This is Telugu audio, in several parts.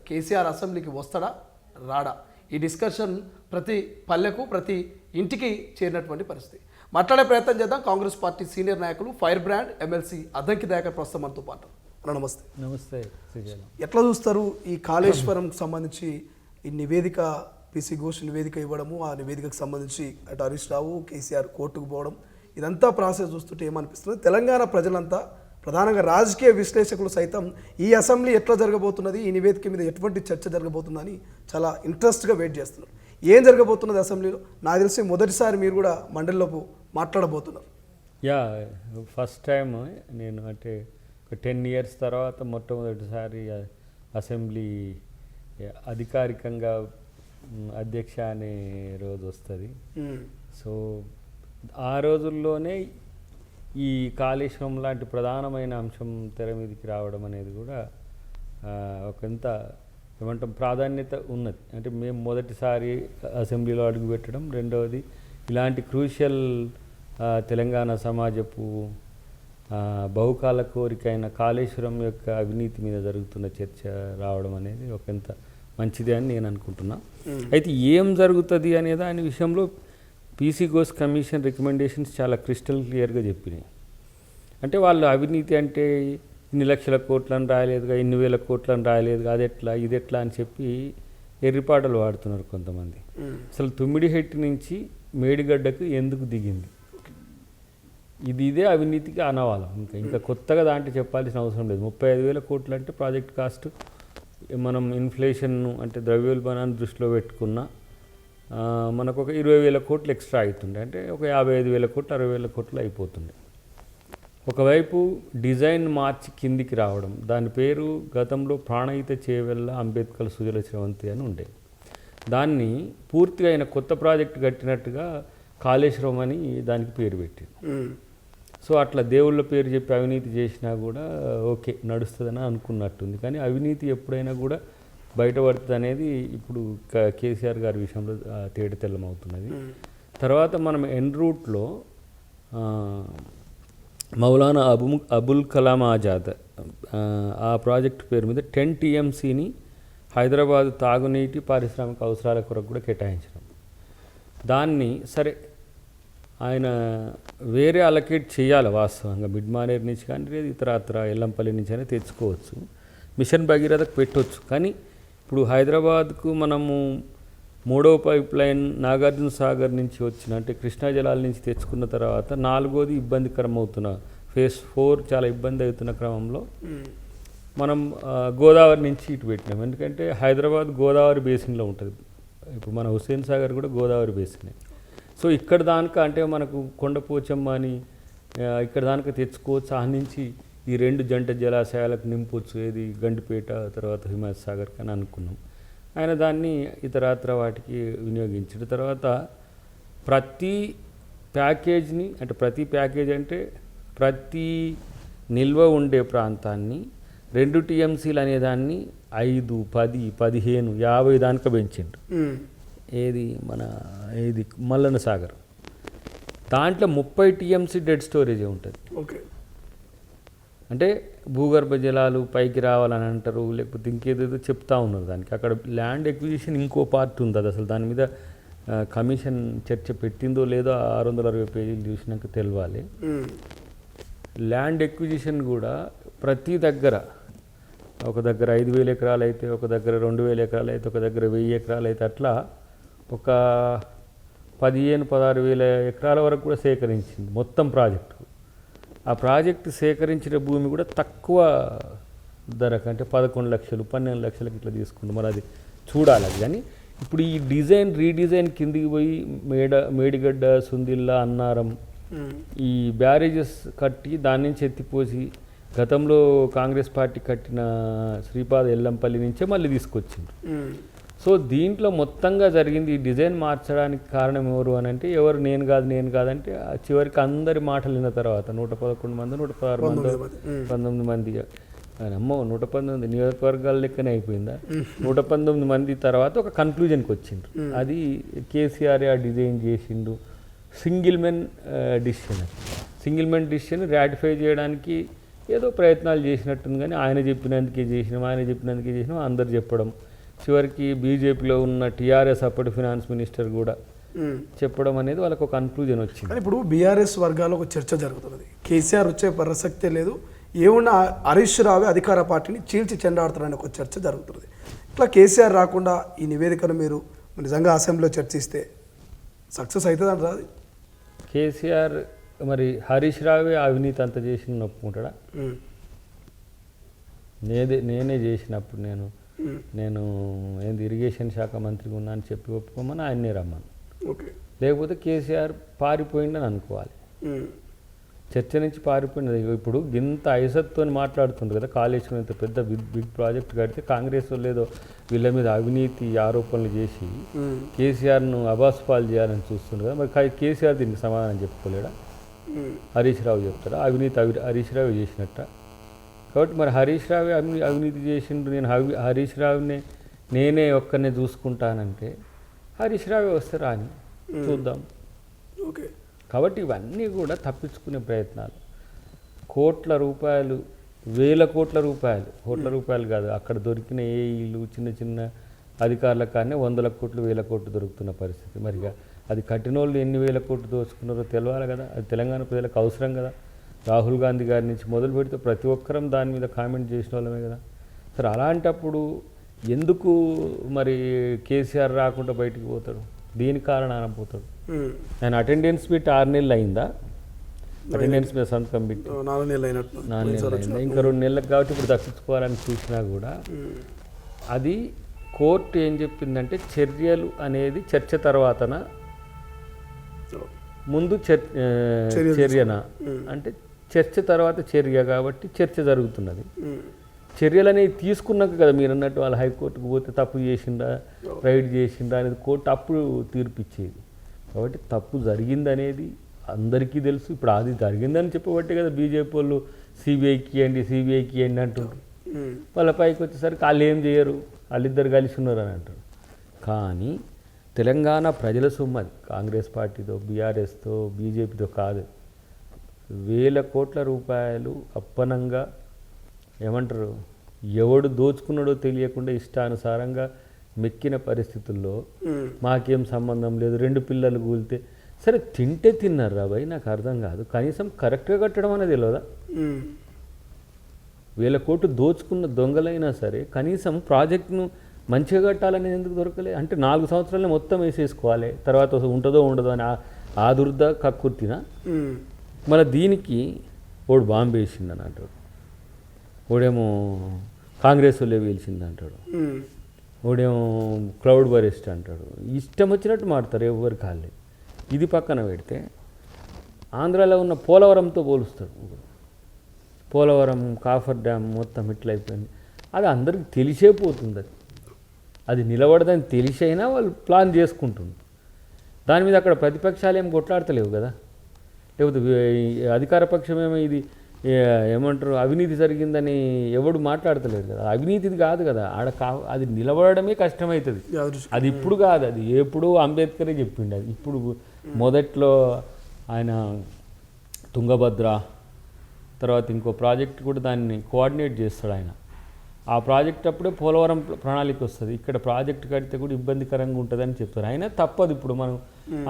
కేసీఆర్ అసెంబ్లీకి వస్తాడా రాడా? ఈ డిస్కషన్ ప్రతి పల్లెకు ప్రతి ఇంటికి చేరినటువంటి పరిస్థితి. మాట్లాడే ప్రయత్నం చేద్దాం. కాంగ్రెస్ పార్టీ సీనియర్ నాయకులు fire brand MLC Addanki Dayakar ప్రస్తుతం మనతో పాటు. నమస్తే. నమస్తే. ఎట్లా చూస్తారు ఈ కాళేశ్వరంకి సంబంధించి ఈ నివేదిక, పిసి ఘోష్ నివేదిక ఇవ్వడము, ఆ నివేదికకు సంబంధించి అటు హరీష్ రావు కేసీఆర్ కోర్టుకు పోవడం, ఇదంతా ప్రాసెస్ చూస్తుంటే ఏమనిపిస్తుంది? తెలంగాణ ప్రజలంతా, ప్రధానంగా రాజకీయ విశ్లేషకులు సైతం ఈ అసెంబ్లీ ఎట్లా జరగబోతున్నది, ఈ నివేదిక మీద ఎటువంటి చర్చ జరగబోతుందని చాలా ఇంట్రెస్ట్గా వెయిట్ చేస్తున్నారు. ఏం జరగబోతున్నది అసెంబ్లీలో? నాకు తెలిసి మొదటిసారి మీరు కూడా మండలిలోపు మాట్లాడబోతున్నారు. యా, ఫస్ట్ టైం నేను అంటే ఒక 10 years తర్వాత మొట్టమొదటిసారి అసెంబ్లీ అధికారికంగా అధ్యక్ష అనే రోజు వస్తుంది. సో ఆ రోజుల్లోనే ఈ కాళేశ్వరం లాంటి ప్రధానమైన అంశం తెర మీదకి రావడం అనేది కూడా ఒకంత ఏమంటాం ప్రాధాన్యత ఉన్నది. అంటే మేము మొదటిసారి అసెంబ్లీలో అడుగుపెట్టడం, రెండవది ఇలాంటి క్రూషియల్ తెలంగాణ సమాజపు బహుకాల కోరికైన కాళేశ్వరం యొక్క అవినీతి మీద జరుగుతున్న చర్చ రావడం అనేది ఒకంత మంచిదే అని నేను అనుకుంటున్నా. అయితే ఏం జరుగుతుంది అనే దాని విషయంలో పీసీ ఘోష్ కమిషన్ రికమెండేషన్స్ చాలా క్రిస్టల్ క్లియర్గా చెప్పినాయి. అంటే వాళ్ళు అవినీతి అంటే ఇన్ని లక్షల కోట్లను రాయలేదుగా, ఇన్ని వేల కోట్లను రాయలేదుగా, అదెట్లా ఇదెట్లా అని చెప్పి ఎర్రిపాటలు వాడుతున్నారు కొంతమంది. అసలు తుమ్మిడిహెట్టి నుంచి మేడిగడ్డకు ఎందుకు దిగింది, ఇదే అవినీతికి అనవాలం. ఇంకా కొత్తగా దాంట్లో చెప్పాల్సిన అవసరం లేదు. 35,000 కోట్లు అంటే ప్రాజెక్ట్ కాస్ట్ మనం ఇన్ఫ్లేషన్ను అంటే ద్రవ్యోల్బణాన్ని దృష్టిలో పెట్టుకున్న మనకు ఒక 20,000 కోట్లు ఎక్స్ట్రా అవుతుండే. అంటే ఒక 55,000 కోట్లు 60,000 కోట్లు అయిపోతుండే. ఒకవైపు డిజైన్ మార్చి కిందికి రావడం, దాని పేరు గతంలో ప్రాణహిత చేవెళ్ళ అంబేద్కర్ సుజల శ్రవంతి అని ఉండే. దాన్ని పూర్తిగా ఆయన కొత్త ప్రాజెక్టు కట్టినట్టుగా కాళేశ్వరం అని దానికి పేరు పెట్టింది. సో అట్లా దేవుళ్ళ పేరు చెప్పి అవినీతి చేసినా కూడా ఓకే నడుస్తుందని అనుకున్నట్టుంది. కానీ అవినీతి ఎప్పుడైనా కూడా బయటపడుతుంది అనేది ఇప్పుడు కేసీఆర్ గారి విషయంలో తేటతెల్లం అవుతున్నది. తర్వాత మనం ఎన్ రూట్లో మౌలానా అబుల్ కలాం ఆజాద్ ఆ ప్రాజెక్టు పేరు మీద 10 TMCని హైదరాబాద్ తాగునీటి పారిశ్రామిక అవసరాల కొరకు కూడా కేటాయించడం. దాన్ని సరే ఆయన వేరే అలకేట్ చేయాలి వాస్తవంగా, మిడ్మానేర్ నుంచి కానీ లేదు ఇతరత్ర ఎల్లంపల్లి నుంచి అయినా తెచ్చుకోవచ్చు, మిషన్ భగీరథకు పెట్టవచ్చు. కానీ ఇప్పుడు హైదరాబాద్కు మనము 3వ పైప్ లైన్ నాగార్జున సాగర్ నుంచి వచ్చిన అంటే కృష్ణా జలాల నుంచి తెచ్చుకున్న తర్వాత 4వది ఇబ్బందికరం అవుతున్న ఫేజ్ 4 చాలా ఇబ్బంది అవుతున్న క్రమంలో మనం గోదావరి నుంచి ఇటు పెట్టినాం. ఎందుకంటే హైదరాబాద్ గోదావరి బేసిన్లో ఉంటుంది. ఇప్పుడు మన హుస్సేన్ సాగర్ కూడా గోదావరి బేసినే. సో ఇక్కడ దానిక అంటే మనకు కొండపోచమ్మ అని ఇక్కడ దానిక తెచ్చుకోవచ్చు. ఆ నుంచి ఈ 2 జంట జలాశయాలకు నింపొచ్చు, ఏది గండిపేట తర్వాత హిమాయత్ సాగర్ అని అనుకున్నాం. ఆయన దాన్ని ఇతరత్ర వాటికి వినియోగించిన తర్వాత ప్రతి ప్యాకేజ్ని అంటే ప్రతి నిల్వ ఉండే ప్రాంతాన్ని 2 TMCలు అనేదాన్ని 5, 10, 15, 50 దానిక పెంచిండు. ఏది మల్లన్న సాగర్ దాంట్లో 30 TMC డెడ్ స్టోరేజ్ ఉంటుంది. ఓకే, అంటే భూగర్భ జలాలు పైకి రావాలని అంటారు, లేకపోతే ఇంకేదేదో చెప్తా ఉన్నారు. దానికి అక్కడ ల్యాండ్ ఎక్విజిషన్ ఇంకో పార్ట్ ఉంది. అది అసలు దాని మీద కమిషన్ చర్చ పెట్టిందో లేదో 660 పేజీలు చూసినాక తెలవాలి. ల్యాండ్ ఎక్విజిషన్ కూడా ప్రతి దగ్గర, ఒక దగ్గర 5,000 ఎకరాలు అయితే, ఒక దగ్గర 2,000 ఎకరాలు అయితే, ఒక దగ్గర 1,000 ఎకరాలు అయితే, అట్లా ఒక 15,000-16,000 ఎకరాల వరకు కూడా సేకరించింది మొత్తం ప్రాజెక్టు. ఆ ప్రాజెక్టు సేకరించిన భూమి కూడా తక్కువ ధరకు అంటే 11 లక్షలు 12 లక్షలకి ఇట్లా తీసుకుంటాం. మరి అది చూడాలి. అది కానీ ఇప్పుడు ఈ రీడిజైన్ కిందికి పోయి మేడిగడ్డ, సుందిల్లా, అన్నారం ఈ బ్యారేజెస్ కట్టి దాని నుంచి ఎత్తిపోసి గతంలో కాంగ్రెస్ పార్టీ కట్టిన శ్రీపాద ఎల్లంపల్లి నుంచే మళ్ళీ తీసుకొచ్చింది. సో దీంట్లో మొత్తంగా జరిగింది. ఈ డిజైన్ మార్చడానికి కారణం ఎవరు అని అంటే నేను కాదంటే చివరికి అందరి మాటలు విన్న తర్వాత 111 మంది 116 మంది 19 మంది అమ్మో 119 నియోజకవర్గాల లెక్కనే అయిపోయిందా, 119 మంది తర్వాత ఒక కన్క్లూజన్కి వచ్చిండ్రు. అది కేసీఆర్ డిజైన్ చేసిండు. సింగిల్ మెన్ డిసిషన్ రాటిఫై చేయడానికి ఏదో ప్రయత్నాలు చేసినట్టుంది, కానీ ఆయన చెప్పినందుకే చేసినాం అందరు చెప్పడం, చివరికి బీజేపీలో ఉన్న టీఆర్ఎస్ అప్పటి ఫినాన్స్ మినిస్టర్ కూడా చెప్పడం అనేది వాళ్ళకు ఒక కన్క్లూజన్ వచ్చింది. కానీ ఇప్పుడు బీఆర్ఎస్ వర్గాల్లో ఒక చర్చ జరుగుతున్నది, కేసీఆర్ వచ్చే ప్రసక్తే లేదు, ఏమున్నా హరీష్ రావే అధికార పార్టీని చీల్చి చెండాడుతారని ఒక చర్చ జరుగుతున్నది. ఇట్లా కేసీఆర్ రాకుండా ఈ నివేదికను మీరు నిజంగా అసెంబ్లీలో చర్చిస్తే సక్సెస్ అవుతుంది అంటారా? కేసీఆర్ మరి హరీష్ రావే అవినీతి అంత చేసిన ఒప్పుకుంటాడా? నేనే చేసినప్పుడు నేను ఏంది ఇరిగేషన్ శాఖ మంత్రిగా ఉన్నా అని చెప్పి ఒప్పుకోమని ఆయన్నే రమ్మను. లేకపోతే కేసీఆర్ పారిపోయిందని అనుకోవాలి. చర్చ నుంచి పారిపోయినది. ఇప్పుడు ఇంత ఐసత్తో మాట్లాడుతుంది కదా, కాళేశ్వరం ఇంత పెద్ద బిగ్ ప్రాజెక్ట్ కడితే కాంగ్రెస్ వాళ్ళు ఏదో వీళ్ళ మీద అవినీతి ఆరోపణలు చేసి కేసీఆర్ను అబాస్పాలు చేయాలని చూస్తుంది కదా. మరి కేసీఆర్ దీనికి సమాధానం చెప్పుకోలేడా? హరీష్ రావు చెప్తారా అవినీతి హరీష్ రావు చేసినట్ట? కాబట్టి మరి హరీష్ రావే అవినీతి చేసిండు, నేను హరీష్ రావునే నేనే ఒక్కనే చూసుకుంటానంటే హరీష్ రావే వస్తే రాని చూద్దాం. ఓకే, కాబట్టి ఇవన్నీ కూడా తప్పించుకునే ప్రయత్నాలు. కోట్ల రూపాయలు, వేల కోట్ల రూపాయలు కాదు, అక్కడ దొరికిన ఏఈలు చిన్న చిన్న అధికారుల కానీ 100 కోట్లు 1000 కోట్లు దొరుకుతున్న పరిస్థితి. మరిగా అది కట్టినోళ్ళు ఎన్ని వేల కోట్లు దోచుకున్నారో తెలవాలి కదా, అది తెలంగాణ ప్రజలకు అవసరం కదా. రాహుల్ గాంధీ గారి నుంచి మొదలు పెడితే ప్రతి ఒక్కరం దాని మీద కామెంట్ చేసిన వాళ్ళమే కదా. సరే, అలాంటప్పుడు ఎందుకు మరి కేసీఆర్ రాకుండా బయటికి పోతాడు? దీని కారణాన పోతాడు. ఆయన అటెండెన్స్ పెట్టి 6 నెలలు అయిందా? అటెండెన్స్ మీద సంతకం పెట్టి 4 నెలలు అయిందా? ఇంకా 2 నెలలకు కాబట్టి ఇప్పుడు తప్పించుకోవాలని చూసినా కూడా అది కోర్టు ఏం చెప్పిందంటే చర్యలు అనేది చర్చ తర్వాతన ముందు చర్యన అంటే చర్చ తర్వాత చర్య, కాబట్టి చర్చ జరుగుతున్నది. చర్యలు అనేవి తీసుకున్నాక కదా మీరు అన్నట్టు వాళ్ళు హైకోర్టుకు పోతే తప్పు చేసిందా రైడ్ చేసిందా అనేది కోర్టు అప్పుడు తీర్పు ఇచ్చేది. కాబట్టి తప్పు జరిగిందనేది అందరికీ తెలుసు. ఇప్పుడు అది జరిగిందని చెప్పబట్టే కదా బీజేపీ వాళ్ళు సిబిఐకి ఇవ్వండి అంటుంటారు. వాళ్ళ పైకి వచ్చేసరికి వాళ్ళు ఏం చేయరు, వాళ్ళిద్దరు కలిసి ఉన్నారు అని అంటారు. కానీ తెలంగాణ ప్రజల సొమ్మది, కాంగ్రెస్ పార్టీతో బీఆర్ఎస్తో బీజేపీతో కాదు. వేల కోట్ల రూపాయలు అప్పనంగా ఏమంటారు, ఎవడు దోచుకున్నాడో తెలియకుండా ఇష్టానుసారంగా మెక్కిన పరిస్థితుల్లో మాకేం సంబంధం లేదు, 2 పిల్లలు కూలితే సరే తింటే తిన్నారు రాబాయ్, నాకు అర్థం కాదు. కనీసం కరెక్ట్గా కట్టడం అనేది తెలియదా? 1000 కోట్లు దోచుకున్న దొంగలైనా సరే కనీసం ప్రాజెక్టును మంచిగా కట్టాలనేది ఎందుకు దొరకలే? అంటే 4 సంవత్సరాలనే మొత్తం వేసేసుకోవాలి, తర్వాత ఉంటుందో ఉండదో అని ఆ దుర్ద కక్కుర్తిన. మళ్ళీ దీనికి ఓడు బాంబు వేసిందని అంటాడు, ఓడేమో కాంగ్రెస్ వాళ్ళే వేల్చింది అంటాడు, ఓడేమో క్లౌడ్ బరెస్ట్ అంటాడు. ఇష్టం వచ్చినట్టు మాడతారు ఎవరి కాళ్ళే. ఇది పక్కన పెడితే ఆంధ్రాలో ఉన్న పోలవరంతో పోలుస్తాడు. పోలవరం కాఫర్ డ్యామ్ మొత్తం ఇట్లయిపోయింది, అది అందరికి తెలిసే పోతుంది. అది నిలబడదని తెలిసైనా వాళ్ళు ప్లాన్ చేసుకుంటుంది. దాని మీద అక్కడ ప్రతిపక్షాలు ఏం కొట్లాడతలేవు కదా, లేకపోతే అధికార పక్షమేమో ఇది ఏమంటారు అవినీతి జరిగిందని ఎవడు మాట్లాడతలేరు కదా. అవినీతిది కాదు కదా, అది నిలబడమే కష్టమవుతుంది. అది ఇప్పుడు కాదు, అది ఎప్పుడూ అంబేద్కరే చెప్పిండు. అది ఇప్పుడు మొదట్లో ఆయన తుంగభద్ర తర్వాత ఇంకో ప్రాజెక్ట్ కూడా దాన్ని కోఆర్డినేట్ చేస్తాడు ఆయన. ఆ ప్రాజెక్ట్ అప్పుడే పోలవరం ప్రణాళిక వస్తుంది. ఇక్కడ ప్రాజెక్ట్ కడితే కూడా ఇబ్బందికరంగా ఉంటుందని చెప్తారు. అయినా తప్పదు, ఇప్పుడు మనం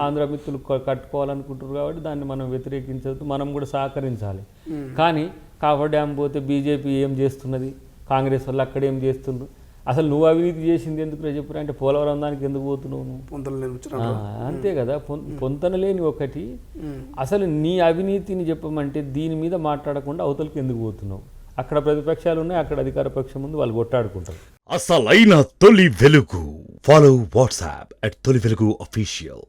ఆంధ్ర మిత్రులు కట్టుకోవాలనుకుంటారు కాబట్టి దాన్ని మనం వ్యతిరేకించవద్దు, మనం కూడా సహకరించాలి. కానీ కాఫర్ డ్యామ్ పోతే బీజేపీ ఏం చేస్తున్నది, కాంగ్రెస్ వాళ్ళు అక్కడ ఏం చేస్తుండ్రు, అసలు నువ్వు అవినీతి చేసింది ఎందుకు చెప్పురా అంటే పోలవరం దానికి ఎందుకు పోతున్నావు నువ్వు? అంతే కదా, పొంతన లేని ఒకటి. అసలు నీ అవినీతిని చెప్పమంటే దీని మీద మాట్లాడకుండా అవతలకి ఎందుకు పోతున్నావు? అక్కడ ప్రతిపక్షాలు ఉన్నాయి, అక్కడ అధికార పక్షం ముందు వాళ్ళు కొట్టాడుకుంటారు. అసలైన తొలి వెలుగు. ఫాలో వాట్సాప్ @తొలి వెలుగు official.